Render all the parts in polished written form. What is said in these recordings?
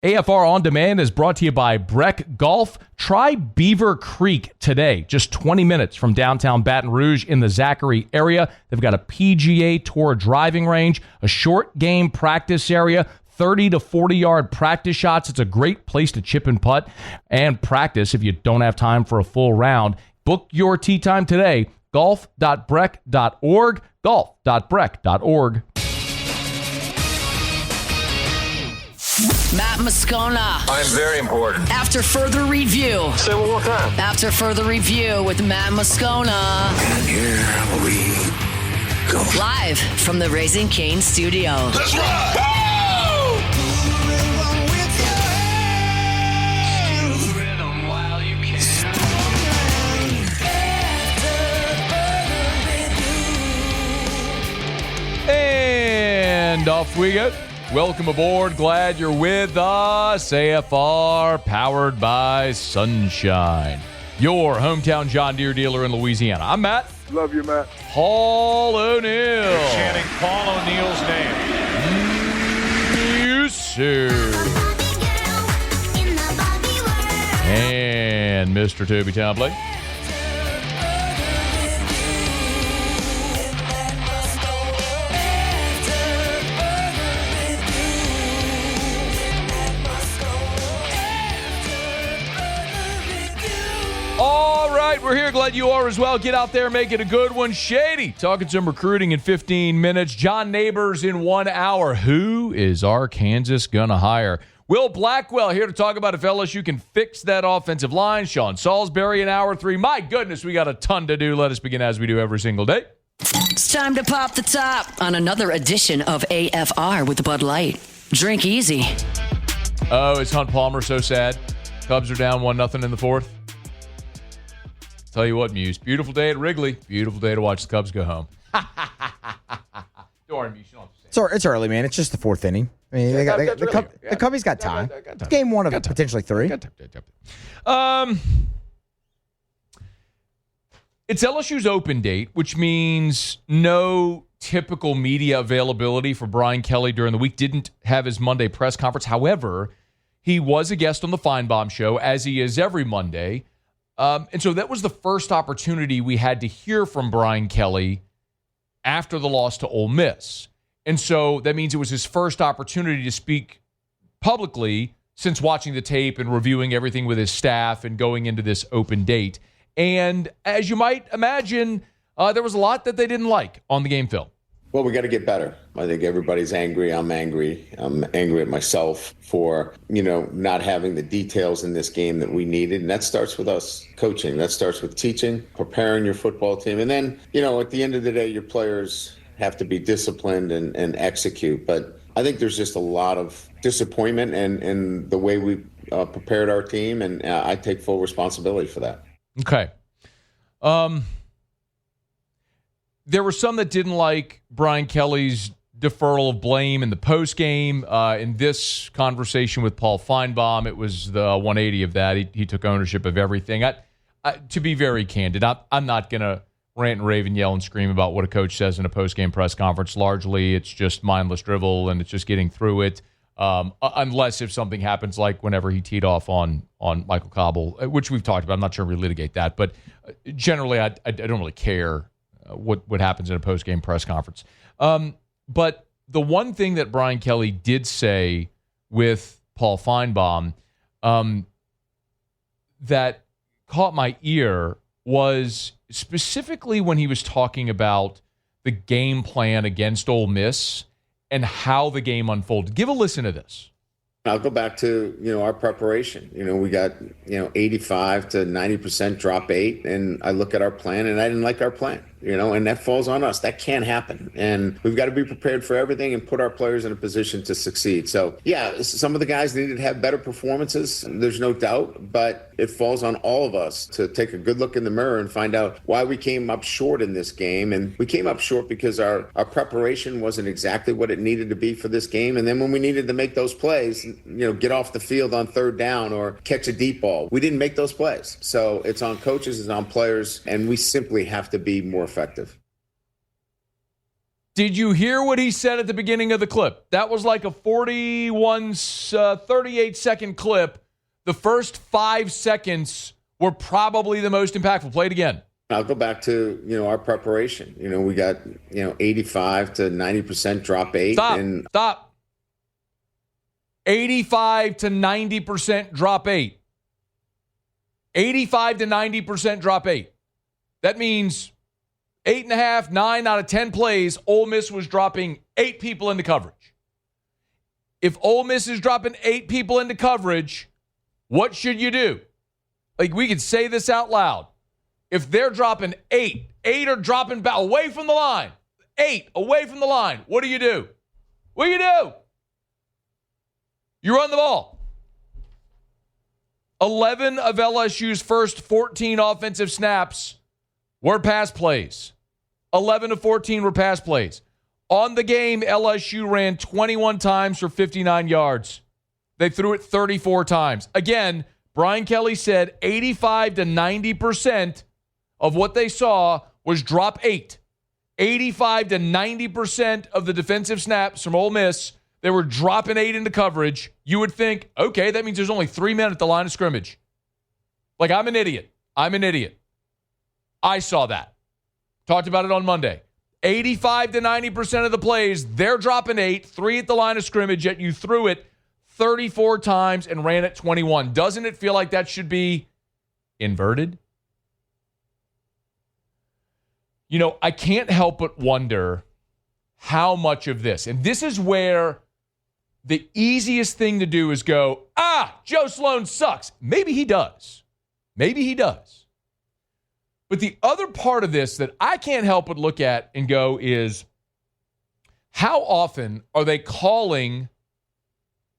AFR On Demand is brought to you by Breck Golf. Try Beaver Creek today, just 20 minutes from downtown Baton Rouge in the Zachary area. They've got a PGA Tour driving range, a short game practice area, 30 to 40-yard practice shots. It's a great place to chip and putt and practice if you don't have time for a full round. Book your tee time today, golf.breck.org, golf.breck.org. Matt Moscona. I'm very important. After further review. Say it one more time. After further review with Matt Moscona. And here we go. Live from the Raising Cane studio. Let's rock! Go! And off we go. Welcome aboard. Glad you're with us. AFR powered by Sunshine, your hometown John Deere dealer in Louisiana. I'm Matt. Love you, Matt. Paul O'Neill. Chanting Paul O'Neill's name. You sir. And Mr. Toby Townpley. All right, we're here. Glad you are as well. Get out there, make it a good one. Shady, talking some recruiting in 15 minutes. John Neighbors in 1 hour. Who is Arkansas going to hire? Will Blackwell here to talk about if LSU can fix that offensive line. Sean Salisbury in hour 3. My goodness, we got a ton to do. Let us begin as we do every single day. It's time to pop the top on another edition of AFR with Bud Light. Drink easy. Oh, is Hunt Palmer so sad? Cubs are down 1-0 in the fourth. Tell you what, Muse. Beautiful day at Wrigley. Beautiful day to watch the Cubs go home. Don't worry, Muse. You don't have to say it. It's early, man. It's just the fourth inning. I mean, the Cubbies got time. It's game one of potentially three. It's LSU's open date, which means no typical media availability for Brian Kelly during the week. Didn't have his Monday press conference. However, he was a guest on the Feinbaum Show, as he is every Monday. And so that was the first opportunity we had to hear from Brian Kelly after the loss to Ole Miss. And so that means it was his first opportunity to speak publicly since watching the tape and reviewing everything with his staff and going into this open date. And as you might imagine, there was a lot that they didn't like on the game film. Well, we got to get better. I think everybody's angry. I'm angry. I'm angry at myself for, not having the details in this game that we needed. And that starts with us coaching. That starts with teaching, preparing your football team. And then, at the end of the day, your players have to be disciplined and execute. But I think there's just a lot of disappointment in the way we prepared our team. And I take full responsibility for that. Okay. There were some that didn't like Brian Kelly's deferral of blame in the postgame. In this conversation with Paul Feinbaum, it was the 180 of that. He took ownership of everything. To be very candid, I'm not going to rant and rave and yell and scream about what a coach says in a postgame press conference. Largely, it's just mindless drivel, and it's just getting through it. Unless if something happens like whenever he teed off on Michael Cobble, which we've talked about. I'm not sure we litigate that. But generally, I don't really care what happens in a post-game press conference. But the one thing that Brian Kelly did say with Paul Feinbaum that caught my ear was specifically when he was talking about the game plan against Ole Miss and how the game unfolded. Give a listen to this. I'll go back to, our preparation. We got, 85 to 90% drop 8. And I look at our plan and I didn't like our plan, and that falls on us. That can't happen. And we've got to be prepared for everything and put our players in a position to succeed. So, yeah, some of the guys needed to have better performances. There's no doubt. But it falls on all of us to take a good look in the mirror and find out why we came up short in this game. And we came up short because our preparation wasn't exactly what it needed to be for this game. And then when we needed to make those plays, get off the field on third down or catch a deep ball, we didn't make those plays. So it's on coaches, it's on players, and we simply have to be more effective. Did you hear what he said at the beginning of the clip? That was like a 38-second clip. The first 5 seconds were probably the most impactful. Play it again. I'll go back to, our preparation. We got, 85 to 90% drop 8. Stop. 85 to 90% drop 8. 85 to 90% drop 8. That means 8.5, 9 out of 10 plays, Ole Miss was dropping 8 people into coverage. If Ole Miss is dropping 8 people into coverage, what should you do? Like, we could say this out loud. If they're dropping 8 are dropping away from the line, 8 away from the line, what do? What do? You run the ball. 11 of LSU's first 14 offensive snaps were pass plays. 11 of 14 were pass plays. On the game, LSU ran 21 times for 59 yards. They threw it 34 times. Again, Brian Kelly said 85 to 90% of what they saw was drop 8. 85 to 90% of the defensive snaps from Ole Miss, they were dropping 8 into coverage. You would think, okay, that means there's only 3 men at the line of scrimmage. Like, I'm an idiot. I saw that. Talked about it on Monday. 85 to 90% of the plays, they're dropping 8, 3 at the line of scrimmage, yet you threw it 34 times and ran it 21. Doesn't it feel like that should be inverted? I can't help but wonder how much of this, and this is where the easiest thing to do is go, Joe Sloan sucks. Maybe he does. But the other part of this that I can't help but look at and go is, how often are they calling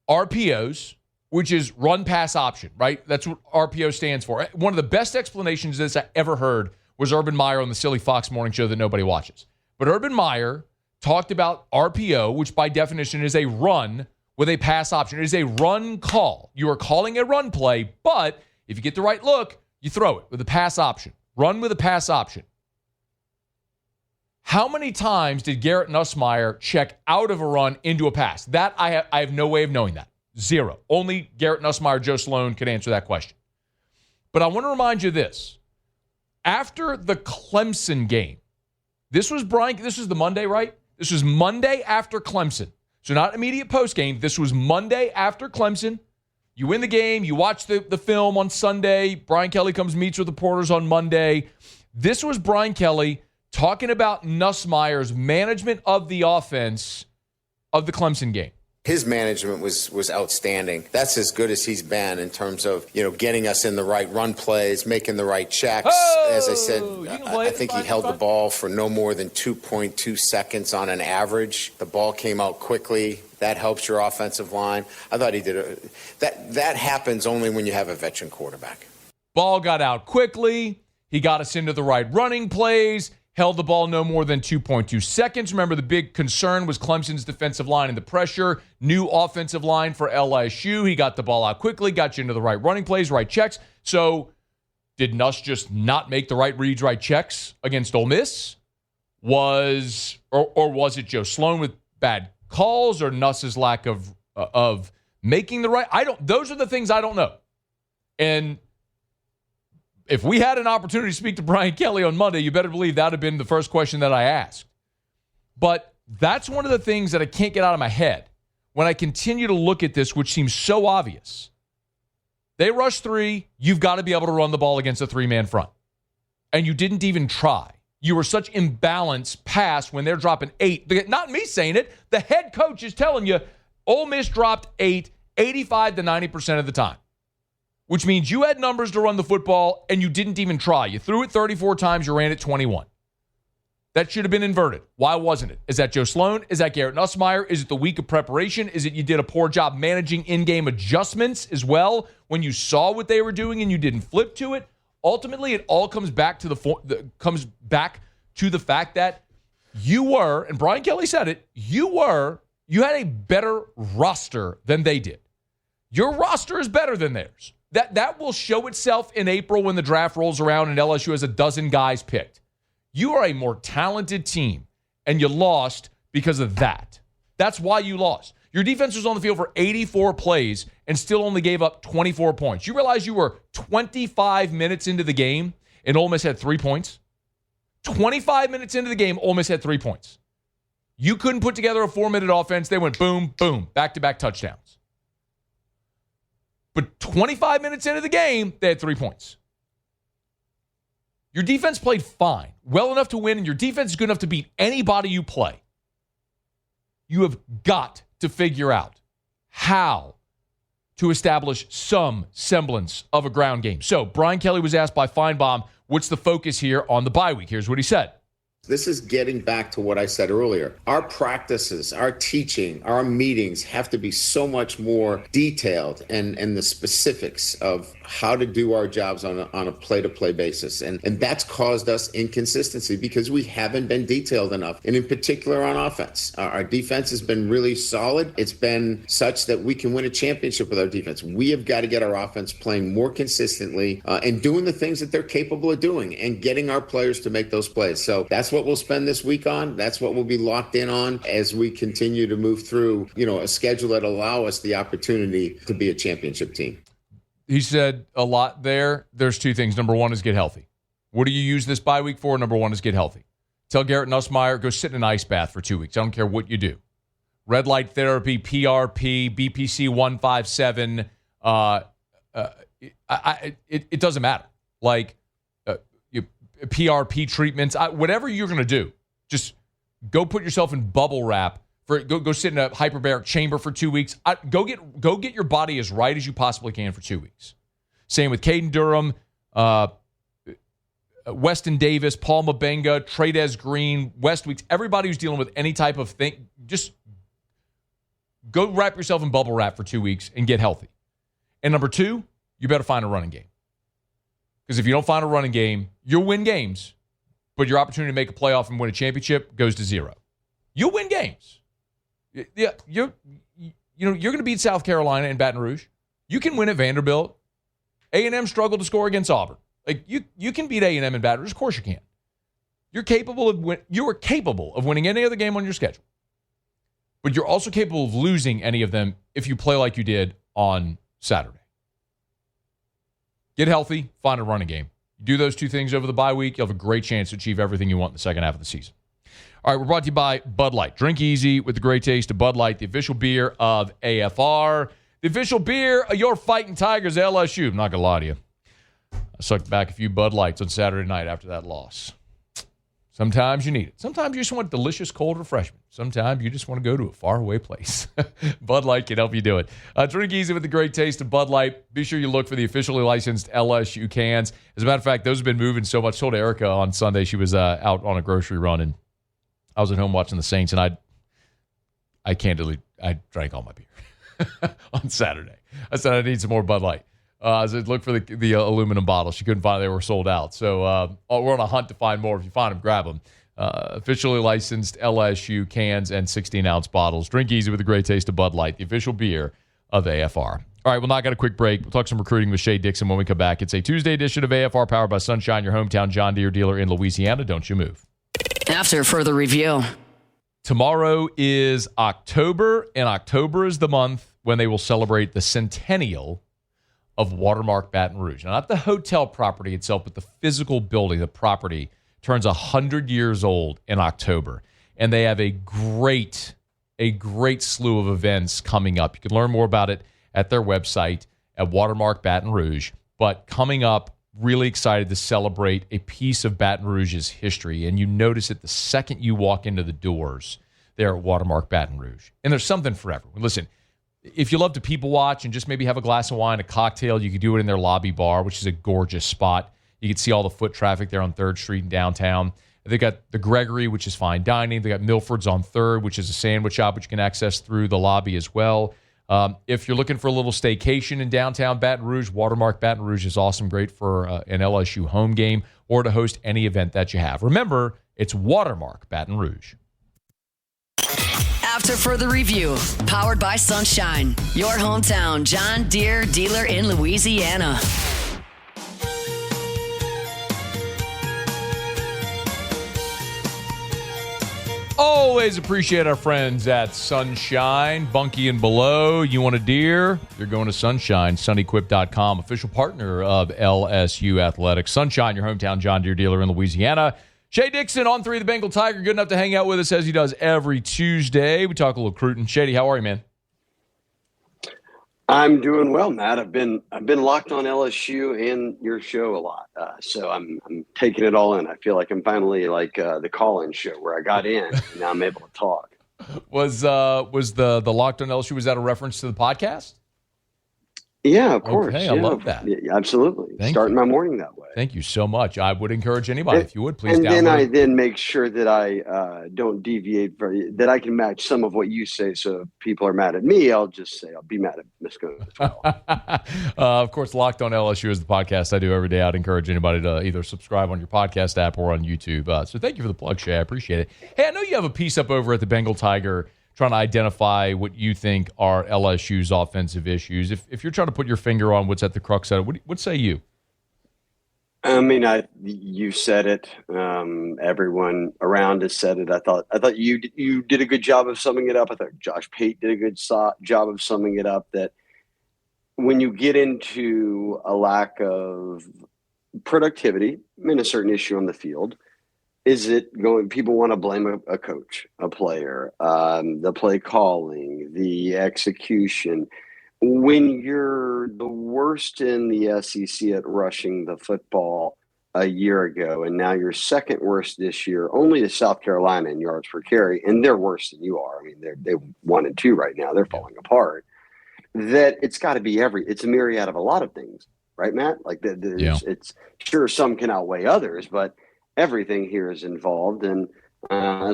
RPOs, which is run pass option, right? That's what RPO stands for. One of the best explanations of this I ever heard was Urban Meyer on the Silly Fox morning show that nobody watches. But Urban Meyer talked about RPO, which by definition is a run with a pass option. It is a run call. You are calling a run play, but if you get the right look, you throw it with a pass option. Run with a pass option. How many times did Garrett Nussmeier check out of a run into a pass? That I have no way of knowing that. 0. Only Garrett Nussmeier, Joe Sloan could answer that question. But I want to remind you this. After the Clemson game, this was the Monday, right? This was Monday after Clemson. So not immediate post game. This was Monday after Clemson. You win the game. You watch the film on Sunday. Brian Kelly meets with reporters on Monday. This was Brian Kelly talking about Nussmeier's management of the offense of the Clemson game. His management was outstanding. That's as good as he's been in terms of, getting us in the right run plays, making the right checks. As I said, I think he held the ball for no more than 2.2 seconds on an average. The ball came out quickly. That helps your offensive line. I thought he did that happens only when you have a veteran quarterback. Ball got out quickly. He got us into the right running plays. Held the ball no more than 2.2 seconds. Remember, the big concern was Clemson's defensive line and the pressure. New offensive line for LSU. He got the ball out quickly, got you into the right running plays, right checks. So did Nuss just not make the right reads, right checks against Ole Miss? Was it Joe Sloan with bad calls or Nuss's lack of making the right? Those are the things I don't know. And if we had an opportunity to speak to Brian Kelly on Monday, you better believe that would have been the first question that I asked. But that's one of the things that I can't get out of my head when I continue to look at this, which seems so obvious. They rush 3. You've got to be able to run the ball against a 3-man front. And you didn't even try. You were such imbalance pass when they're dropping 8. Not me saying it. The head coach is telling you Ole Miss dropped 8, 85 to 90% of the time. Which means you had numbers to run the football and you didn't even try. You threw it 34 times, you ran it 21. That should have been inverted. Why wasn't it? Is that Joe Sloan? Is that Garrett Nussmeier? Is it the week of preparation? Is it you did a poor job managing in-game adjustments as well when you saw what they were doing and you didn't flip to it? Ultimately, it all comes back to the fact that you were, and Brian Kelly said it, you had a better roster than they did. Your roster is better than theirs. That will show itself in April when the draft rolls around and LSU has a dozen guys picked. You are a more talented team, and you lost because of that. That's why you lost. Your defense was on the field for 84 plays and still only gave up 24 points. You realize you were 25 minutes into the game and Ole Miss had 3 points? 25 minutes into the game, Ole Miss had 3 points. You couldn't put together a 4-minute offense. They went boom, boom, back-to-back touchdowns. But 25 minutes into the game, they had 3 points. Your defense played fine, well enough to win, and your defense is good enough to beat anybody you play. You have got to figure out how to establish some semblance of a ground game. So Brian Kelly was asked by Feinbaum, what's the focus here on the bye week? Here's what he said. This is getting back to what I said earlier. Our practices, our teaching, our meetings have to be so much more detailed and the specifics of how to do our jobs on a play-to-play basis. And that's caused us inconsistency because we haven't been detailed enough. And in particular on offense, our defense has been really solid. It's been such that we can win a championship with our defense. We have got to get our offense playing more consistently and doing the things that they're capable of doing and getting our players to make those plays. So that's what we'll spend this week on. That's what we'll be locked in on as we continue to move through, a schedule that allow us the opportunity to be a championship team. He said a lot there. There's 2 things. Number 1 is get healthy. What do you use this bye week for? Number 1 is get healthy. Tell Garrett Nussmeier, go sit in an ice bath for 2 weeks. I don't care what you do. Red light therapy, PRP, BPC 157. It doesn't matter. Like PRP treatments, whatever you're going to do, just go put yourself in bubble wrap. Go sit in a hyperbaric chamber for 2 weeks. Go get your body as right as you possibly can for 2 weeks. Same with Caden Durham, Weston Davis, Paul Mabenga, Trades Green, West Weeks. Everybody who's dealing with any type of thing, just go wrap yourself in bubble wrap for 2 weeks and get healthy. And number 2, you better find a running game. Because if you don't find a running game, you'll win games, but your opportunity to make a playoff and win a championship goes to 0. You'll win games. Yeah, you're going to beat South Carolina and Baton Rouge. You can win at Vanderbilt. A&M struggled to score against Auburn. Like you can beat A&M and Baton Rouge. Of course you can. You are capable of winning any other game on your schedule. But you're also capable of losing any of them if you play like you did on Saturday. Get healthy, find a running game. You do those 2 things over the bye week, you'll have a great chance to achieve everything you want in the second half of the season. All right, we're brought to you by Bud Light. Drink easy with the great taste of Bud Light, the official beer of AFR. The official beer of your Fighting Tigers, LSU. I'm not going to lie to you. I sucked back a few Bud Lights on Saturday night after that loss. Sometimes you need it. Sometimes you just want delicious cold refreshment. Sometimes you just want to go to a faraway place. Bud Light can help you do it. Drink easy with the great taste of Bud Light. Be sure you look for the officially licensed LSU cans. As a matter of fact, those have been moving so much. I told Erica on Sunday she was out on a grocery run, and I was at home watching the Saints, and I drank all my beer on Saturday. I said I need some more Bud Light. I said look for the aluminum bottles. She couldn't find them. They were sold out. So we're on a hunt to find more. If you find them, grab them. Officially licensed LSU cans and 16-ounce bottles. Drink easy with the great taste of Bud Light, the official beer of AFR. All right, we'll now get a quick break. We'll talk some recruiting with Shea Dixon when we come back. It's a Tuesday edition of AFR powered by Sunshine, your hometown John Deere dealer in Louisiana. Don't you move. After further review. Tomorrow is October, and October is the month when they will celebrate the centennial of Watermark Baton Rouge. Now, not the hotel property itself, but the physical building, the property, turns 100 years old in October. And they have a great slew of events coming up. You can learn more about it at their website at Watermark Baton Rouge. But coming up, really excited to celebrate a piece of Baton Rouge's history. And you notice it the second you walk into the doors there at Watermark Baton Rouge. And there's something for everyone. Listen, if you love to people watch and just maybe have a glass of wine, a cocktail, you could do it in their lobby bar, which is a gorgeous spot. You can see all the foot traffic there on 3rd Street in downtown. They got the Gregory, which is fine dining. They got Milford's on 3rd, which is a sandwich shop, which you can access through the lobby as well. If you're looking for a little staycation in downtown Baton Rouge, Watermark Baton Rouge is awesome, great for an LSU home game or to host any event that you have. Remember, it's Watermark Baton Rouge. After further review, powered by Sunshine, your hometown John Deere dealer in Louisiana. Always appreciate our friends at Sunshine, Bunky and below. You want a deer? You're going to Sunshine, sunequip.com, official partner of LSU Athletics. Sunshine, your hometown John Deere dealer in Louisiana. Shea Dixon, On3, the Bengal Tiger, good enough to hang out with us as he does every Tuesday. We talk a little recruiting. Shady, how are you, man? I'm doing well, Matt. I've been locked on LSU and your show a lot, so I'm taking it all in. I feel like I'm finally like the call-in show where I got in and now I'm able to talk. Was the Locked on LSU, was that a reference to the podcast? Yeah, of course. Okay, yeah. I love that. Yeah, absolutely. Starting my morning that way. Thank you so much. I would encourage anybody, if you would, please and download. then I then make sure that I don't deviate that I can match some of what you say. So if people are mad at me, I'll just say I'll be mad at Moscona as well. Of course, Locked on LSU is the podcast I do every day. I'd encourage anybody to either subscribe on your podcast app or on YouTube. So thank you for the plug, Shay. I appreciate it. Hey, I know you have a piece up over at the Bengal Tiger trying to identify what you think are LSU's offensive issues. If you're trying to put your finger on what's at the crux of it, what say you? I mean, you said it. Everyone around has said it. I thought you did a good job of summing it up. I thought Josh Pate did a good job of summing it up. That when you get into a lack of productivity, I mean, a certain issue on the field, is it going? People want to blame a coach, a player, the play calling, the execution. When you're the worst in the SEC at rushing the football a year ago, and now you're second worst this year, only to South Carolina in yards per carry, and they're worse than you are. I mean, they're 1 and 2 right now. They're falling apart. That it's got to be it's a myriad of a lot of things, right, Matt? Like it's sure some can outweigh others, but everything here is involved. And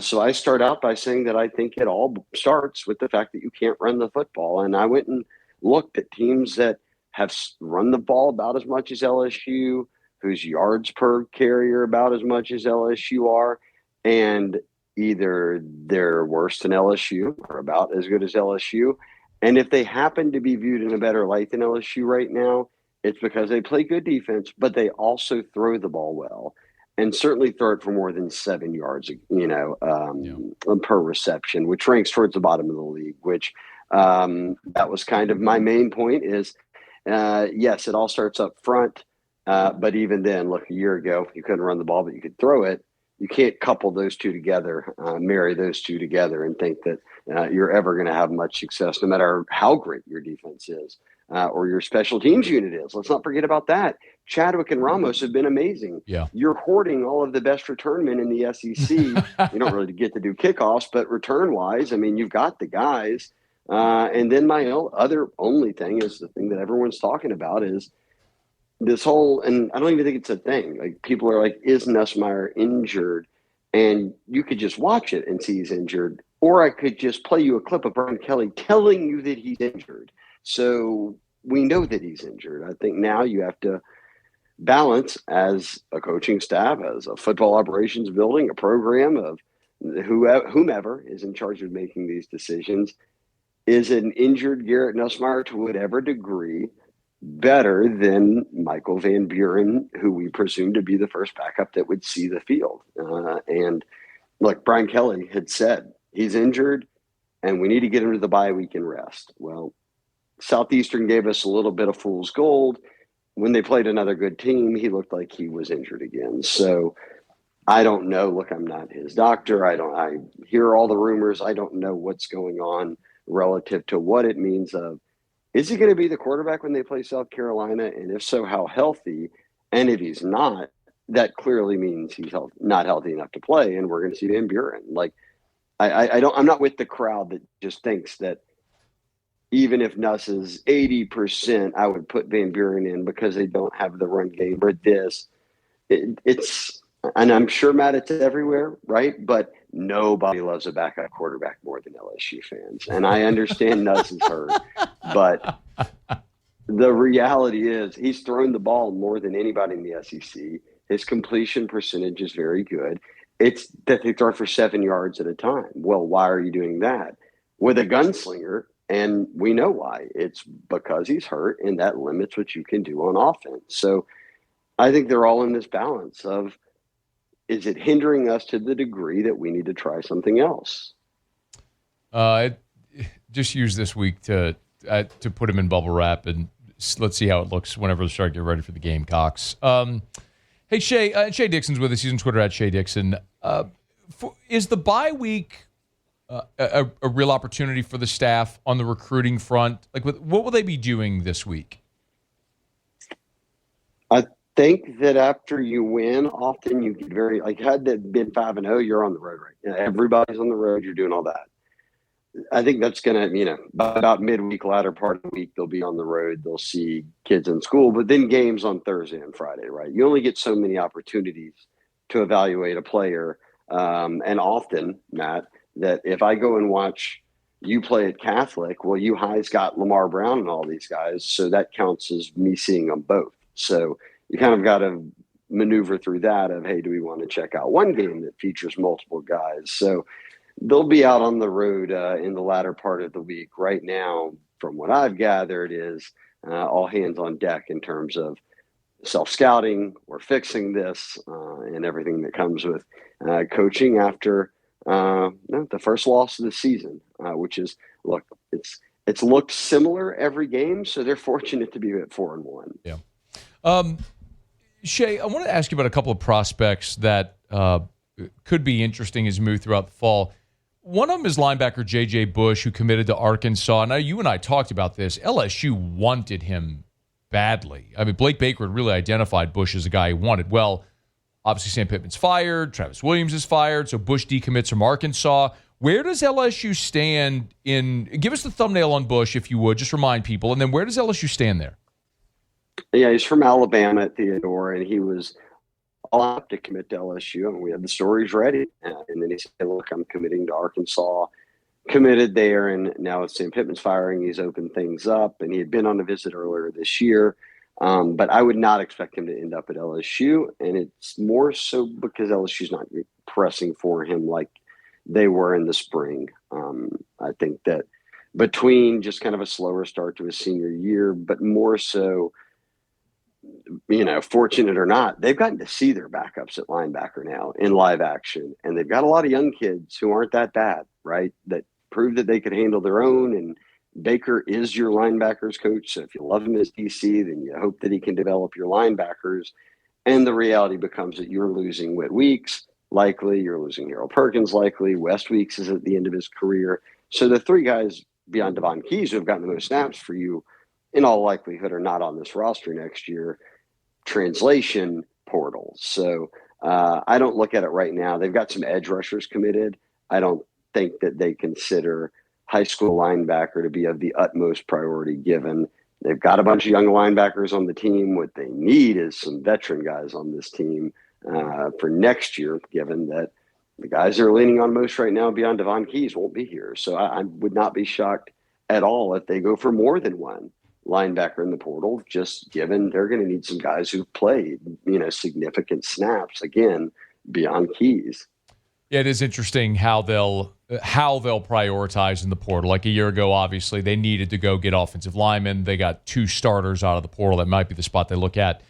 so I start out by saying that I think it all starts with the fact that you can't run the football. And I went and looked at teams that have run the ball about as much as LSU, whose yards per carry are about as much as LSU are, and either they're worse than LSU or about as good as LSU. And if they happen to be viewed in a better light than LSU right now, it's because they play good defense, but they also throw the ball well, and certainly throw it for more than 7 yards, per reception, which ranks towards the bottom of the league, which that was kind of my main point is, yes, it all starts up front. But even then, look, a year ago, you couldn't run the ball, but you could throw it. You can't couple those two together, marry those two together and think that you're ever going to have much success, no matter how great your defense is or your special teams unit is. Let's not forget about that. Chadwick and Ramos have been amazing. Yeah. You're hoarding all of the best return men in the SEC. You don't really get to do kickoffs, but return-wise, I mean, you've got the guys. And then my other only thing is the thing that everyone's talking about is this whole, and I don't even think it's a thing. Like, people are like, is Nussmeier injured? And you could just watch it and see he's injured. Or I could just play you a clip of Brian Kelly telling you that he's injured. So we know that he's injured. I think now you have to balance, as a coaching staff, as a football operations building, a program of whomever is in charge of making these decisions. Is an injured Garrett Nussmeier to whatever degree better than Michael Van Buren, who we presume to be the first backup that would see the field? And look, Brian Kelly had said he's injured and we need to get him to the bye week and rest. Well, Southeastern gave us a little bit of fool's gold. When they played another good team, he looked like he was injured again. So I don't know. Look, I'm not his doctor. I hear all the rumors. I don't know what's going on relative to what it means of, is he going to be the quarterback when they play South Carolina? And if so, how healthy? And if he's not, that clearly means he's not healthy enough to play. And we're going to see Van Buren. Like, I'm not with the crowd that just thinks that even if Nuss is 80%, I would put Van Buren in because they don't have the run game or this. It's, and I'm sure, Matt, it's everywhere, right? But nobody loves a backup quarterback more than LSU fans. And I understand Nuss is hurt, but the reality is he's thrown the ball more than anybody in the SEC. His completion percentage is very good. It's that they throw for 7 yards at a time. Well, why are you doing that with a gunslinger? And we know why. It's because he's hurt, and that limits what you can do on offense. So I think they're all in this balance of, is it hindering us to the degree that we need to try something else? Just use this week to put him in bubble wrap, and let's see how it looks whenever they start getting ready for the Gamecocks. Hey, Shea Dixon's with us. He's on Twitter at Shea Dixon. Is the bye week a real opportunity for the staff on the recruiting front? Like, what will they be doing this week? I think that after you win, often you get very, like, had that been 5-0, you're on the road, right? Everybody's on the road. You're doing all that. I think that's going to, about midweek, latter part of the week, they'll be on the road. They'll see kids in school, but then games on Thursday and Friday, right? You only get so many opportunities to evaluate a player. And often, Matt, that if I go and watch you play at Catholic, well, U High's got Lamar Brown and all these guys, so that counts as me seeing them both. So you kind of got to maneuver through that of, hey, do we want to check out one game that features multiple guys? So they'll be out on the road in the latter part of the week. Right now, from what I've gathered, is all hands on deck in terms of self-scouting or fixing this and everything that comes with coaching after the first loss of the season, which is, look, it's looked similar every game, so they're fortunate to be at 4-1. Yeah. Shea, I want to ask you about a couple of prospects that could be interesting as we move throughout the fall. One of them is linebacker J.J. Bush, who committed to Arkansas. Now, you and I talked about this. LSU wanted him badly. I mean, Blake Baker had really identified Bush as a guy he wanted. Well, obviously Sam Pittman's fired. Travis Williams is fired. So Bush decommits from Arkansas. Where does LSU stand in – give us the thumbnail on Bush, if you would. Just remind people. And then where does LSU stand there? Yeah, he's from Alabama at Theodore, and he was – all up to commit to LSU, and we had the stories ready. And then he said, look, I'm committing to Arkansas, committed there, and now with Sam Pittman's firing, he's opened things up, and he had been on a visit earlier this year. But I would not expect him to end up at LSU, and it's more so because LSU's not pressing for him like they were in the spring. I think that between just kind of a slower start to his senior year, but more so, fortunate or not, they've gotten to see their backups at linebacker now in live action. And they've got a lot of young kids who aren't that bad, right? That prove that they could handle their own. And Baker is your linebackers coach. So if you love him as DC, then you hope that he can develop your linebackers. And the reality becomes that you're losing Whit Weeks, likely. You're losing Harold Perkins, likely. West Weeks is at the end of his career. So the three guys beyond Devon Keys who have gotten the most snaps for you, in all likelihood, are not on this roster next year. Translation portal. So I don't look at it right now. They've got some edge rushers committed. I don't think that they consider high school linebacker to be of the utmost priority given. They've got a bunch of young linebackers on the team. What they need is some veteran guys on this team for next year, given that the guys they're leaning on most right now beyond Devon Keys won't be here. So I would not be shocked at all if they go for more than one linebacker in the portal, just given they're going to need some guys who've played, significant snaps, again, beyond Keys. Yeah, it is interesting how they'll prioritize in the portal. Like a year ago, obviously, they needed to go get offensive linemen. They got two starters out of the portal. That might be the spot they look at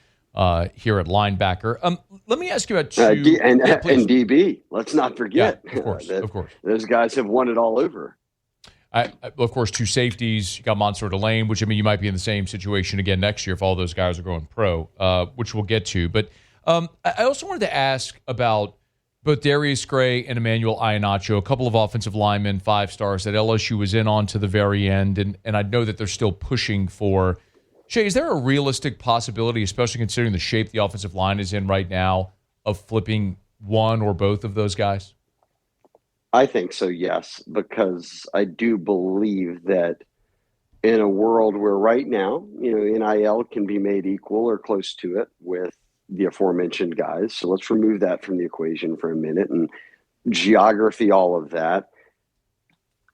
here at linebacker. Let me ask you about two. And DB, let's not forget. Yeah, of course. Those guys have won it all over. Of course, two safeties. You got Mansour Delane, which, you might be in the same situation again next year if all those guys are going pro, which we'll get to. But I also wanted to ask about both Darius Gray and Emmanuel Iheanacho, a couple of offensive linemen, 5 stars that LSU was in on to the very end. And I know that they're still pushing for. Shea, is there a realistic possibility, especially considering the shape the offensive line is in right now, of flipping one or both of those guys? I think so, yes, because I do believe that in a world where right now, NIL can be made equal or close to it with the aforementioned guys. So let's remove that from the equation for a minute, and geography, all of that.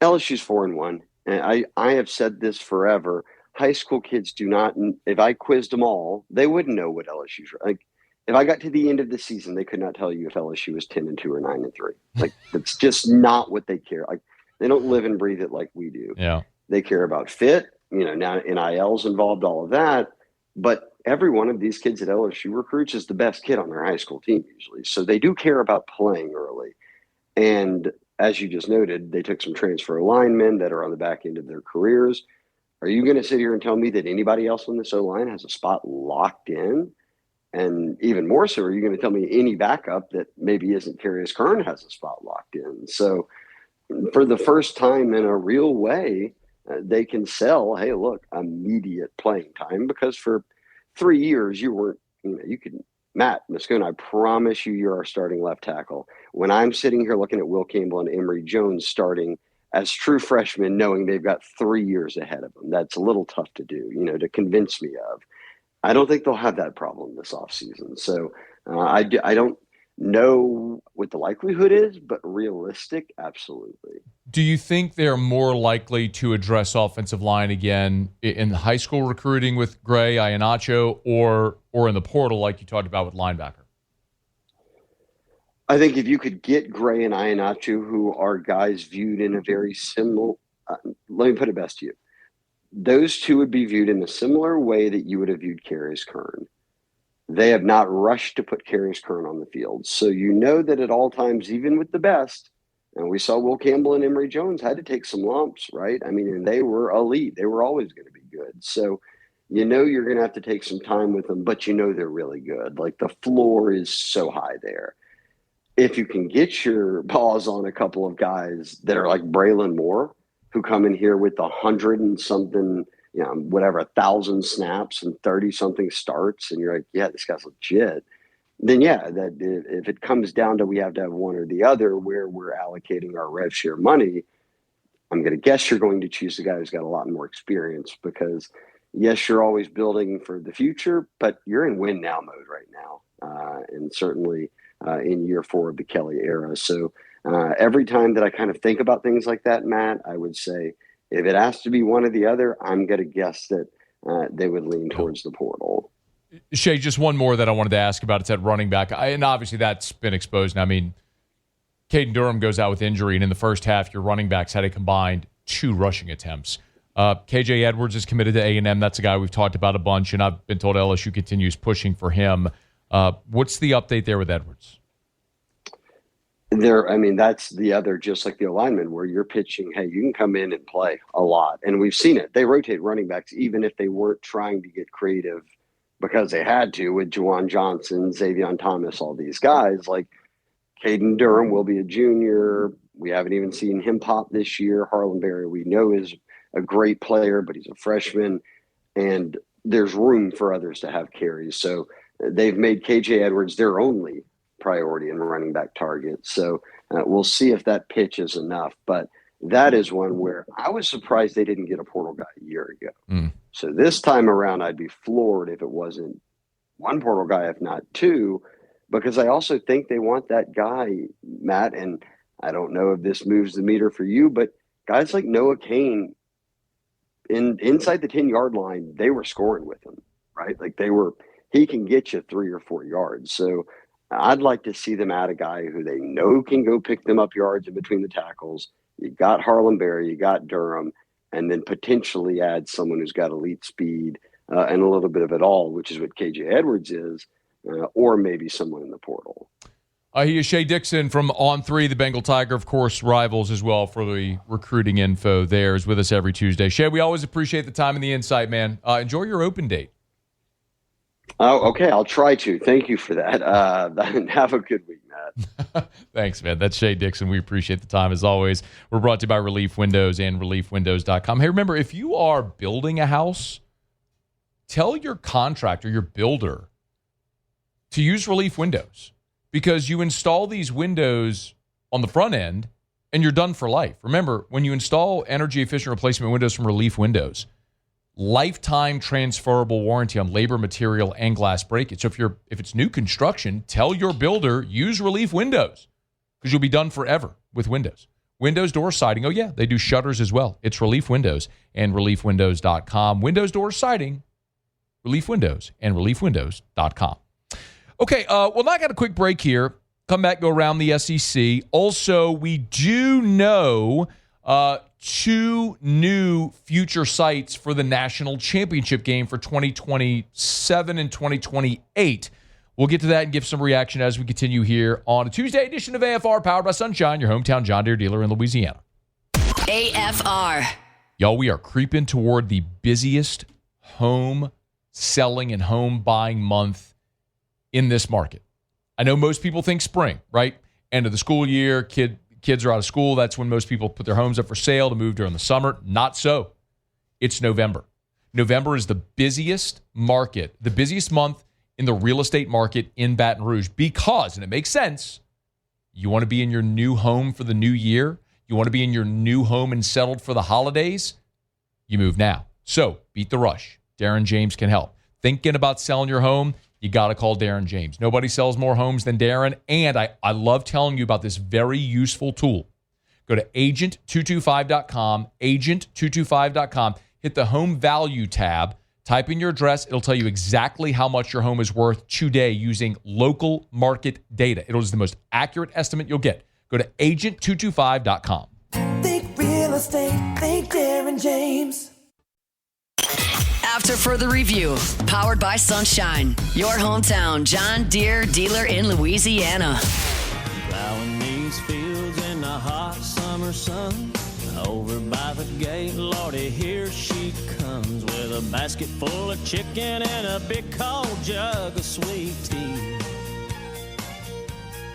LSU's 4-1. And I have said this forever. High school kids do not, if I quizzed them all, they wouldn't know what LSU's like. If I got to the end of the season, they could not tell you if LSU was 10-2 or 9-3. Like, that's just not what they care. Like, they don't live and breathe it like we do. Yeah. They care about fit. Now NIL's involved, all of that. But every one of these kids at LSU recruits is the best kid on their high school team usually. So they do care about playing early. And as you just noted, they took some transfer linemen that are on the back end of their careers. Are you going to sit here and tell me that anybody else on this O-line has a spot locked in? And even more so, are you going to tell me any backup that maybe isn't Carius Kern has a spot locked in? So for the first time in a real way, they can sell, hey, look, immediate playing time, because for 3 years you weren't, you could, Matt Moscona, I promise you're our starting left tackle. When I'm sitting here looking at Will Campbell and Emory Jones starting as true freshmen, knowing they've got 3 years ahead of them, that's a little tough to do, to convince me of. I don't think they'll have that problem this offseason. So I don't know what the likelihood is, but realistic, absolutely. Do you think they're more likely to address offensive line again in the high school recruiting with Gray, Iheanacho, or in the portal like you talked about with linebacker? I think if you could get Gray and Iheanacho, who are guys viewed in a very similar let me put it best to you. Those two would be viewed in a similar way that you would have viewed Carius Kern. They have not rushed to put Carius Kern on the field. So that at all times, even with the best, and we saw Will Campbell and Emory Jones had to take some lumps, right? I mean, and they were elite. They were always going to be good. So you're going to have to take some time with them, but they're really good. Like, the floor is so high there. If you can get your paws on a couple of guys that are like Braylon Moore, who come in here with 100 and something, 1,000 snaps and 30 something starts, and you're like, yeah, this guy's legit. Then that if it comes down to we have to have one or the other where we're allocating our rev share money, I'm going to guess you're going to choose the guy who's got a lot more experience, because yes, you're always building for the future, but you're in win now mode right now, and certainly in year 4 of the Kelly era. So every time that I kind of think about things like that, Matt, I would say if it has to be one or the other, I'm going to guess that they would lean towards the portal. Shea, just one more that I wanted to ask about. It's at running back. And obviously that's been exposed. I mean, Caden Durham goes out with injury, and in the first half, your running backs had a combined 2 rushing attempts. KJ Edwards is committed to A&M. That's a guy we've talked about a bunch, and I've been told LSU continues pushing for him. What's the update there with Edwards? That's the other, just like the alignment, where you're pitching, hey, you can come in and play a lot. And we've seen it. They rotate running backs, even if they weren't trying to get creative because they had to, with Juwan Johnson, Xavier Thomas, all these guys. Like, Caden Durham will be a junior. We haven't even seen him pop this year. Harlan Berry, we know, is a great player, but he's a freshman. And there's room for others to have carries. So they've made KJ Edwards their only priority and running back target. So we'll see if that pitch is enough. But that is one where I was surprised they didn't get a portal guy a year ago. So this time around, I'd be floored if it wasn't one portal guy, if not 2, because I also think they want that guy, Matt, and I don't know if this moves the meter for you, but guys like Noah Kane, inside the 10-yard line, they were scoring with him, right? Like, he can get you 3 or 4 yards. So I'd like to see them add a guy who they know can go pick them up yards in between the tackles. You got Harlan Berry, you got Durham, and then potentially add someone who's got elite speed and a little bit of it all, which is what KJ Edwards is, or maybe someone in the portal. He is Shea Dixon from On3, the Bengal Tiger, of course, rivals as well for the recruiting info there, is with us every Tuesday. Shea, we always appreciate the time and the insight, man. Enjoy your open date. Oh, okay. I'll try to. Thank you for that. Have a good week, Matt. Thanks, man. That's Shea Dixon. We appreciate the time as always. We're brought to you by Relief Windows and ReliefWindows.com. Hey, remember, if you are building a house, tell your contractor, your builder, to use Relief Windows, because you install these windows on the front end and you're done for life. Remember, when you install energy efficient replacement windows from Relief Windows, lifetime transferable warranty on labor, material, and glass breakage. So if it's new construction, tell your builder, use Relief Windows, because you'll be done forever with windows. Windows, door, siding. Oh, yeah, they do shutters as well. It's Relief Windows and ReliefWindows.com. Windows, door, siding, Relief Windows and ReliefWindows.com. Okay, well, now I got a quick break here. Come back, go around the SEC. Also, we do know 2 new future sites for the national championship game for 2027 and 2028. We'll get to that and give some reaction as we continue here on a Tuesday edition of AFR, powered by Sunshine, your hometown John Deere dealer in Louisiana. AFR. Y'all, we are creeping toward the busiest home selling and home buying month in this market. I know most people think spring, right? End of the school year, kids are out of school. That's when most people put their homes up for sale to move during the summer. Not so. It's November. November is the busiest market, the busiest month in the real estate market in Baton Rouge because, and it makes sense, you want to be in your new home for the new year. You want to be in your new home and settled for the holidays. You move now. So beat the rush. Darren James can help. Thinking about selling your home, you got to call Darren James. Nobody sells more homes than Darren. And I love telling you about this very useful tool. Go to agent225.com, agent225.com, hit the home value tab, type in your address. It'll tell you exactly how much your home is worth today using local market data. It is the most accurate estimate you'll get. Go to agent225.com. Think real estate, think Darren James. After further review, powered by Sunshine, your hometown John Deere dealer in Louisiana. Plowing these fields in the hot summer sun. Over by the gate, Lordy, here she comes with a basket full of chicken and a big cold jug of sweet tea.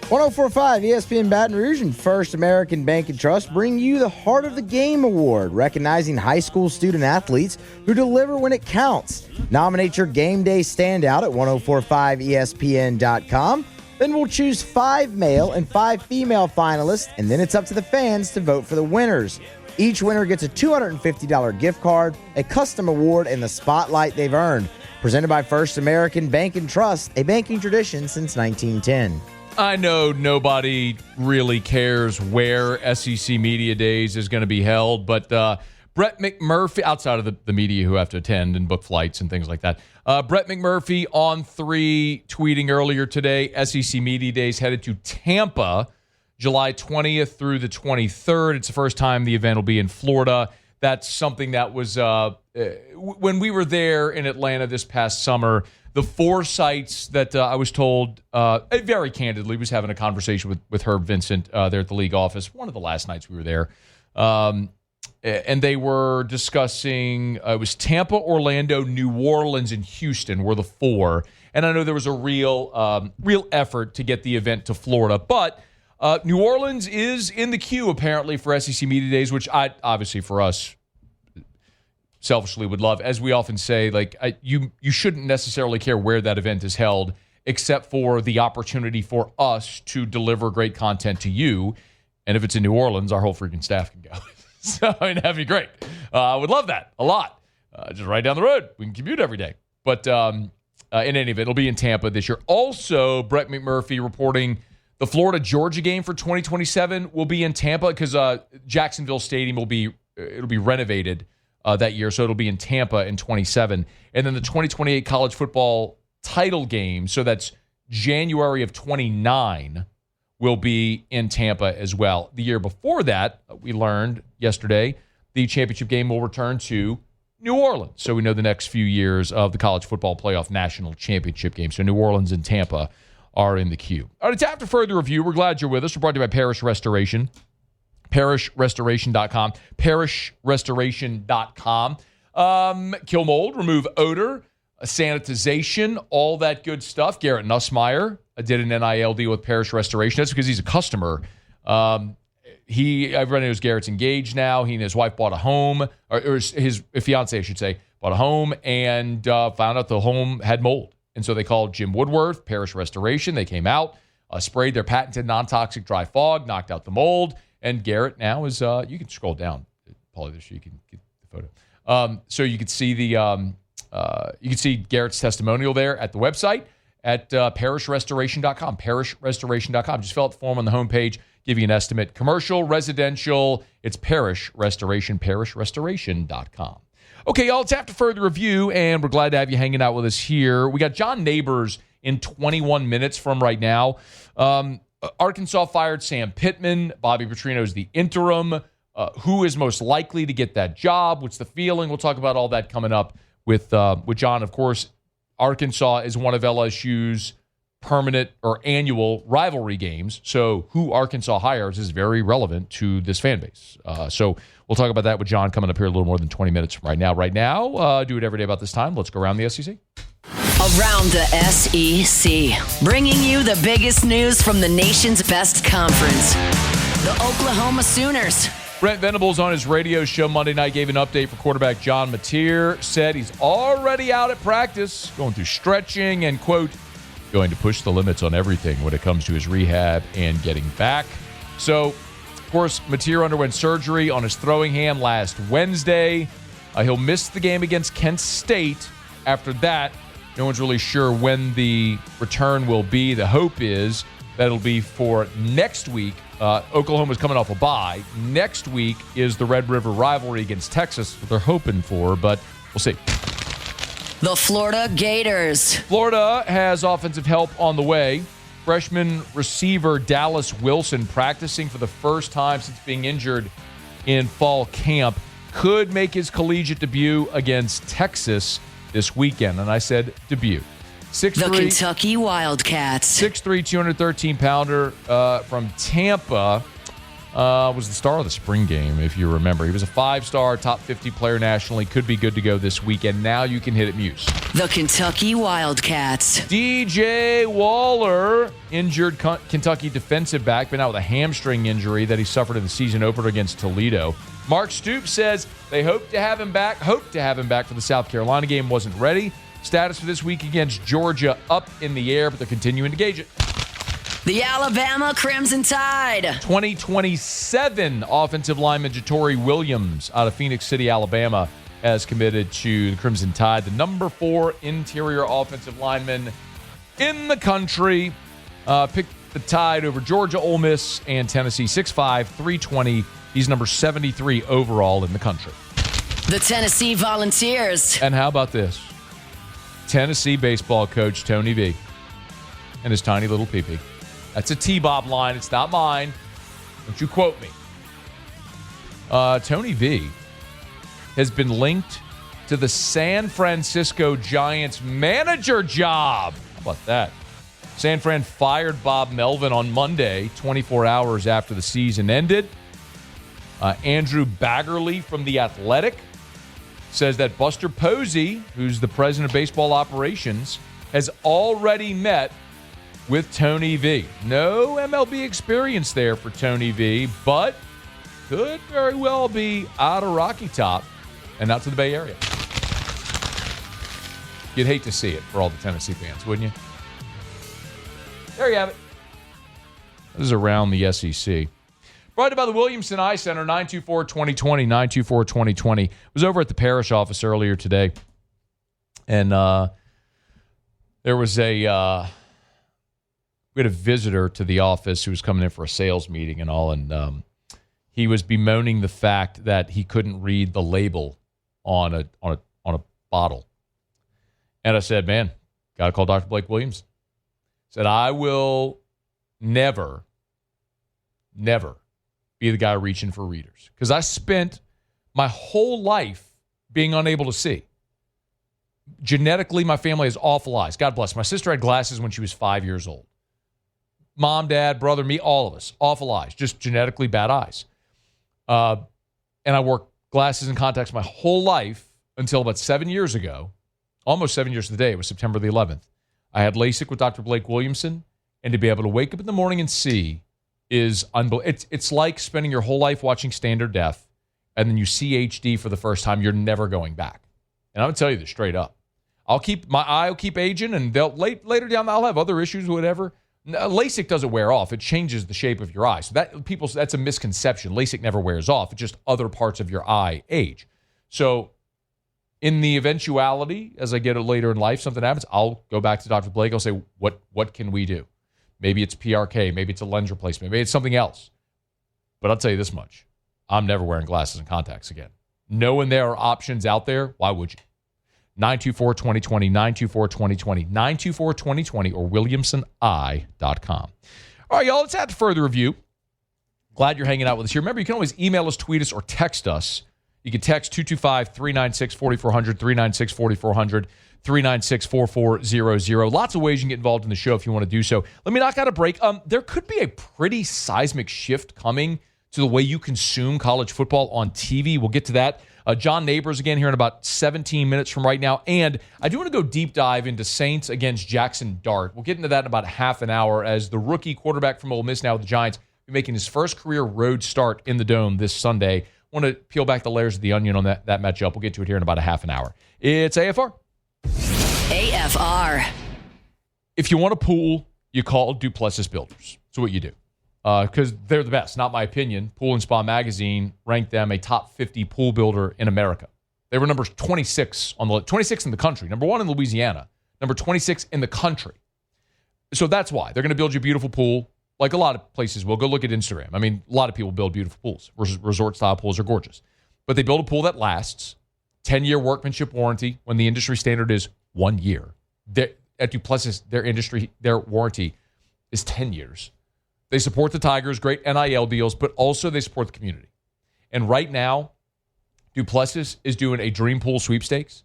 1045 ESPN Baton Rouge and First American Bank and Trust bring you the Heart of the Game Award, recognizing high school student athletes who deliver when it counts. Nominate your game day standout at 1045ESPN.com. Then we'll choose 5 male and 5 female finalists, and then it's up to the fans to vote for the winners. Each winner gets a $250 gift card, a custom award, and the spotlight they've earned. Presented by First American Bank and Trust, a banking tradition since 1910. I know nobody really cares where SEC Media Days is going to be held, but Brett McMurphy, outside of the media who have to attend and book flights and things like that, Brett McMurphy on 3 tweeting earlier today, SEC Media Days headed to Tampa, July 20th through the 23rd. It's the first time the event will be in Florida. That's something that was, when we were there in Atlanta this past summer, the 4 sites that I was told, very candidly, was having a conversation with Herb Vincent there at the league office, one of the last nights we were there. And they were discussing, it was Tampa, Orlando, New Orleans, and Houston were the 4. And I know there was a real effort to get the event to Florida. But New Orleans is in the queue, apparently, for SEC Media Days, which obviously for us, selfishly would love. As we often say, you shouldn't necessarily care where that event is held, except for the opportunity for us to deliver great content to you. And if it's in New Orleans, our whole freaking staff can go. So that'd be great. I would love that a lot. Just right down the road. We can commute every day. But in any event, it'll be in Tampa this year. Also, Brett McMurphy reporting the Florida-Georgia game for 2027 will be in Tampa because Jacksonville Stadium will be renovated that year, so it'll be in Tampa in 27. And then the 2028 college football title game, so that's January of 29, will be in Tampa as well. The year before that, we learned yesterday, the championship game will return to New Orleans. So we know the next few years of the college football playoff national championship game. So New Orleans and Tampa are in the queue. All right, it's after further review. We're glad you're with us. We're brought to you by Parish Restoration. ParishRestoration.com. ParishRestoration.com. Kill mold, remove odor, sanitization, all that good stuff. Garrett Nussmeier did an NIL deal with Parish Restoration. That's because he's a customer. Everybody knows Garrett's engaged now. He and his wife bought a home, or his fiance, I should say, bought a home and found out the home had mold. And so they called Jim Woodworth, Parish Restoration. They came out, sprayed their patented non-toxic dry fog, knocked out the mold. And Garrett now is, you can scroll down, Paulie, so you can get the photo. So you can see Garrett's testimonial there at the website at ParishRestoration.com. ParishRestoration.com. Just fill out the form on the homepage, give you an estimate. Commercial, residential, it's Parish Restoration, ParishRestoration.com. Okay, y'all, it's after further review, and we're glad to have you hanging out with us here. We got John Neighbors in 21 minutes from right now. Arkansas fired Sam Pittman. Bobby Petrino is the interim. who is most likely to get that job. What's the feeling? We'll talk about all that coming up with John. Of course, Arkansas is one of LSU's permanent or annual rivalry games. So who Arkansas hires is very relevant to this fan base. So we'll talk about that with John coming up here a little more than 20 minutes from right now. Right now, do it every day about this time. Let's go around the SEC. Around the SEC, bringing you the biggest news from the nation's best conference, the Oklahoma Sooners. Brent Venables on his radio show Monday night gave an update for quarterback John Mateer, said he's already out at practice, going through stretching and, quote, going to push the limits on everything when it comes to his rehab and getting back. So, of course, Mateer underwent surgery on his throwing hand last Wednesday. He'll miss the game against Kent State. After that, no one's really sure when the return will be. The hope is that it'll be for next week. Oklahoma's coming off a bye. Next week is the Red River rivalry against Texas, what they're hoping for, but we'll see. The Florida Gators. Florida has offensive help on the way. Freshman receiver Dallas Wilson, practicing for the first time since being injured in fall camp, could make his collegiate debut against Texas this weekend. And I said debut. 6'3", the Kentucky Wildcats. 6'3", 213-pounder from Tampa. Was the star of the spring game, if you remember. He was a 5-star, top 50 player nationally. Could be good to go this weekend. Now you can hit it, Muse. The Kentucky Wildcats. DJ Waller, injured Kentucky defensive back, been out with a hamstring injury that he suffered in the season opener against Toledo. Mark Stoops says they hope to have him back for the South Carolina game. Wasn't ready. Status for this week against Georgia up in the air, but they're continuing to gauge it. The Alabama Crimson Tide. 2027 offensive lineman Jatori Williams out of Phoenix City, Alabama, has committed to the Crimson Tide, the number 4 interior offensive lineman in the country. Picked the Tide over Georgia, Ole Miss, and Tennessee. 6'5", 320. He's number 73 overall in the country. The Tennessee Volunteers. And how about this? Tennessee baseball coach Tony V and his tiny little pee-pee. That's a T-Bob line. It's not mine. Don't you quote me. Tony V has been linked to the San Francisco Giants manager job. How about that? San Fran fired Bob Melvin on Monday, 24 hours after the season ended. Andrew Baggerly from The Athletic says that Buster Posey, who's the president of baseball operations, has already met with Tony V. No MLB experience there for Tony V, but could very well be out of Rocky Top and out to the Bay Area. You'd hate to see it for all the Tennessee fans, wouldn't you? There you have it. This is around the SEC. Brought to you by the Williamson Eye Center, 924-2020, 924-2020. Was over at the parish office earlier today, and there was we had a visitor to the office who was coming in for a sales meeting and all, and he was bemoaning the fact that he couldn't read the label on a bottle. And I said, man, got to call Dr. Blake Williams. Said, I will never be the guy reaching for readers, because I spent my whole life being unable to see. Genetically, my family has awful eyes. God bless. My sister had glasses when she was 5 years old. Mom, dad, brother, me, all of us, awful eyes, just genetically bad eyes. And I wore glasses and contacts my whole life until about 7 years ago, almost 7 years to the day. It was September the 11th. I had LASIK with Dr. Blake Williamson, and to be able to wake up in the morning and see is unbelievable. It's like spending your whole life watching standard def, and then you see HD for the first time. You're never going back. And I'm going to tell you this straight up. My eye will keep aging, and later down I'll have other issues, whatever. LASIK doesn't wear off. It changes the shape of your eye. So that's a misconception. LASIK never wears off. It's just other parts of your eye age. So in the eventuality, as I get it later in life, something happens, I'll go back to Dr. Blake. I'll say, what can we do? Maybe it's PRK. Maybe it's a lens replacement. Maybe it's something else. But I'll tell you this much. I'm never wearing glasses and contacts again. Knowing there are options out there, why would you? 924-2020, 924-2020, 924-2020, or WilliamsonEye.com. All right, y'all, let's add further review Glad you're hanging out with us here. Remember, you can always email us, tweet us, or text us. You can text 225-396-4400, 396-4400, 396-4400. Lots of ways you can get involved in the show if you want to do so. Let me knock out a break. There could be a pretty seismic shift coming to the way you consume college football on TV. We'll get to that. John Neighbors again here in about 17 minutes from right now. And I do want to go deep dive into Saints against Jackson Dart. We'll get into that in about half an hour as the rookie quarterback from Ole Miss now with the Giants will be making his first career road start in the Dome this Sunday. Want to peel back the layers of the onion on that matchup. We'll get to it here in about a half an hour. It's AFR. AFR. If you want a pool, you call Duplessis Builders. That's what you do. Because they're the best, not my opinion. Pool and Spa Magazine ranked them a top 50 pool builder in America. They were number 26 in the country. Number 1 in Louisiana. Number 26 in the country. So that's why. They're going to build you a beautiful pool, like a lot of places will. Go look at Instagram. I mean, a lot of people build beautiful pools. Resort-style pools are gorgeous. But they build a pool that lasts, 10-year workmanship warranty, when the industry standard is 1 year. At Duplessis, their warranty is 10 years. They support the Tigers, great NIL deals, but also they support the community. And right now, Duplessis is doing a Dream Pool sweepstakes.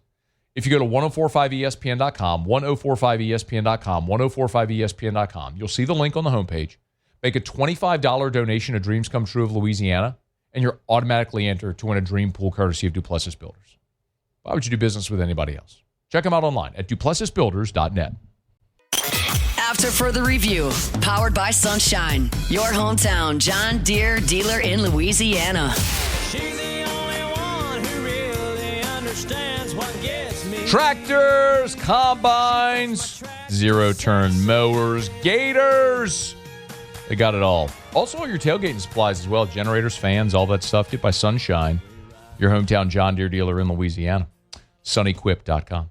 If you go to 1045ESPN.com, 1045ESPN.com, 1045ESPN.com, you'll see the link on the homepage. Make a $25 donation to Dreams Come True of Louisiana, and you're automatically entered to win a Dream Pool courtesy of Duplessis Builders. Why would you do business with anybody else? Check them out online at duplessisbuilders.net. After further review, powered by Sunshine, your hometown John Deere dealer in Louisiana. She's the only one who really understands what gets me. Tractors, combines, zero-turn mowers, gators. They got it all. Also, all your tailgating supplies as well. Generators, fans, all that stuff. Get by Sunshine, your hometown John Deere dealer in Louisiana. SunnyQuip.com.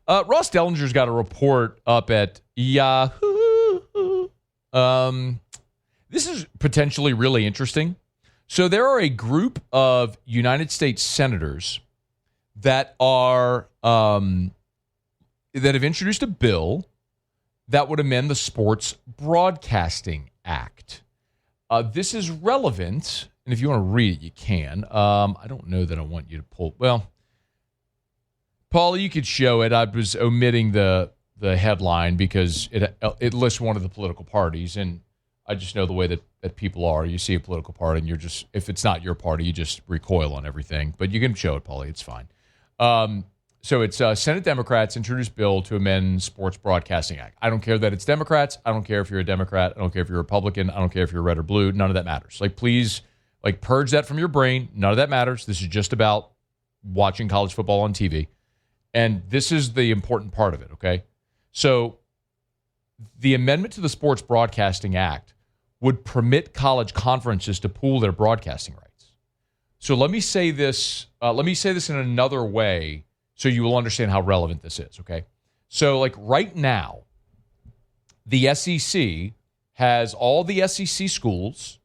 Ross Dellinger's got a report up at Yahoo. This is potentially really interesting. So there are a group of United States senators that are that have introduced a bill that would amend the Sports Broadcasting Act. This is relevant, and if you want to read it, you can. I don't know that I want you to pull. Well, Paul, you could show it. I was omitting the headline because it lists one of the political parties, and I just know the way that people are. You see a political party, and you're just, if it's not your party, you just recoil on everything. But you can show it, Paulie. It's fine. So it's Senate Democrats introduced bill to amend Sports Broadcasting Act. I don't care that it's Democrats. I don't care if you're a Democrat. I don't care if you're a Republican. I don't care if you're red or blue. None of that matters. Please, purge that from your brain. None of that matters. This is just about watching college football on TV. And this is the important part of it, okay? So the amendment to the Sports Broadcasting Act would permit college conferences to pool their broadcasting rights. So let me say this in another way so you will understand how relevant this is, okay? So right now, the SEC has all the SEC schools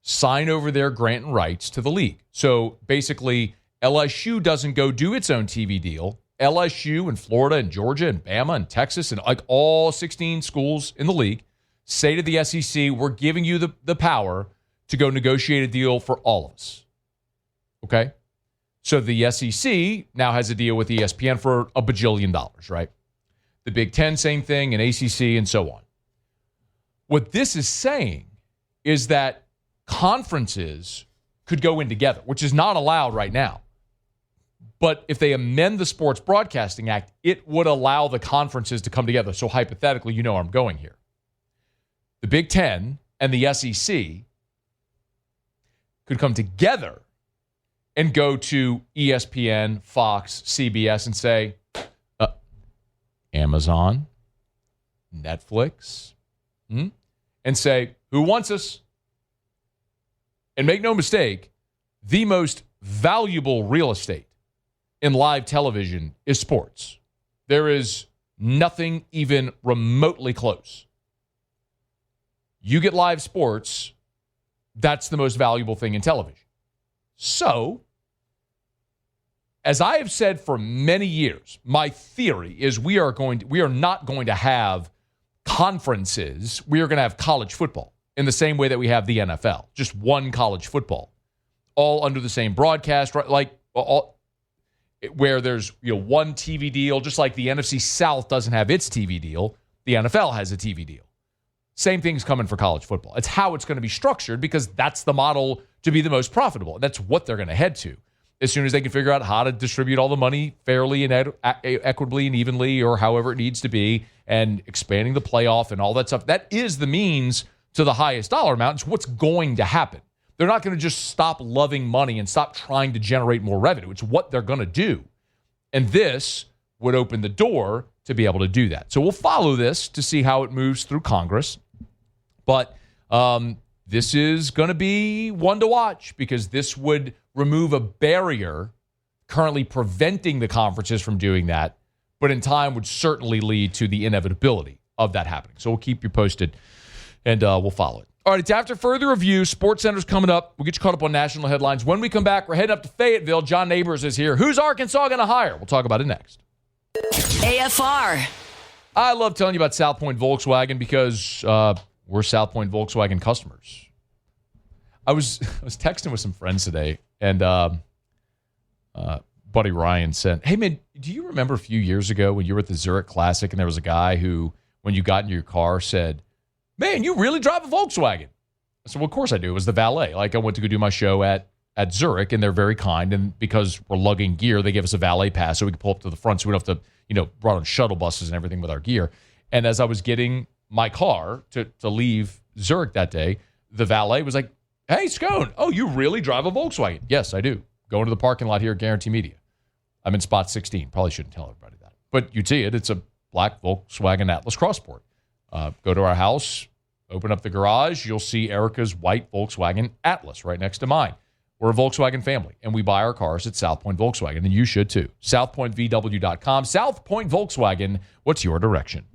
sign over their grant and rights to the league. So basically, LSU doesn't go do its own TV deal. LSU and Florida and Georgia and Bama and Texas and all 16 schools in the league say to the SEC, we're giving you the power to go negotiate a deal for all of us. Okay? So the SEC now has a deal with ESPN for $1 bajillion, right? The Big Ten, same thing, and ACC and so on. What this is saying is that conferences could go in together, which is not allowed right now. But if they amend the Sports Broadcasting Act, it would allow the conferences to come together. So hypothetically, you know where I'm going here. The Big Ten and the SEC could come together and go to ESPN, Fox, CBS, and say, Amazon, Netflix, and say, who wants us? And make no mistake, the most valuable real estate in live television is sports. There is nothing even remotely close. You get live sports, that's the most valuable thing in television. So, as I have said for many years, my theory is we are not going to have conferences. We are going to have college football. in the same way that we have the NFL, just one college football, all under the same broadcast, right? Like all, where there's one TV deal, just like the NFC South doesn't have its TV deal, the NFL has a TV deal. Same thing's coming for college football. It's how it's going to be structured because that's the model to be the most profitable. That's what they're going to head to as soon as they can figure out how to distribute all the money fairly and equitably and evenly or however it needs to be, and expanding the playoff and all that stuff. That is the means to the highest dollar amount. It's what's going to happen. They're not going to just stop loving money and stop trying to generate more revenue. It's what they're going to do. And this would open the door to be able to do that. So we'll follow this to see how it moves through Congress. But this is going to be one to watch because this would remove a barrier currently preventing the conferences from doing that, but in time would certainly lead to the inevitability of that happening. So we'll keep you posted and we'll follow it. All right, it's after further review. SportsCenter's coming up. We'll get you caught up on national headlines. When we come back, we're heading up to Fayetteville. John Neighbors is here. Who's Arkansas going to hire? We'll talk about it next. AFR. I love telling you about South Point Volkswagen because we're South Point Volkswagen customers. I was texting with some friends today, and buddy Ryan said, "Hey, man, do you remember a few years ago when you were at the Zurich Classic and there was a guy who, when you got into your car, said, 'Man, you really drive a Volkswagen?'" I said, "Well, of course I do. It was the valet. Like, I went to go do my show at Zurich, and they're very kind. And because we're lugging gear, they gave us a valet pass so we could pull up to the front so we don't have to, run on shuttle buses and everything with our gear. And as I was getting my car to leave Zurich that day, the valet was like, 'Hey, Scone, oh, you really drive a Volkswagen?' 'Yes, I do. Go into the parking lot here at Guarantee Media. I'm in spot 16. Probably shouldn't tell everybody that. But you'd see it. It's a black Volkswagen Atlas Crossport. Go to our house, open up the garage. You'll see Erica's white Volkswagen Atlas right next to mine. We're a Volkswagen family, and we buy our cars at South Point Volkswagen, and you should too. SouthPointVW.com. South Point Volkswagen, what's your direction?"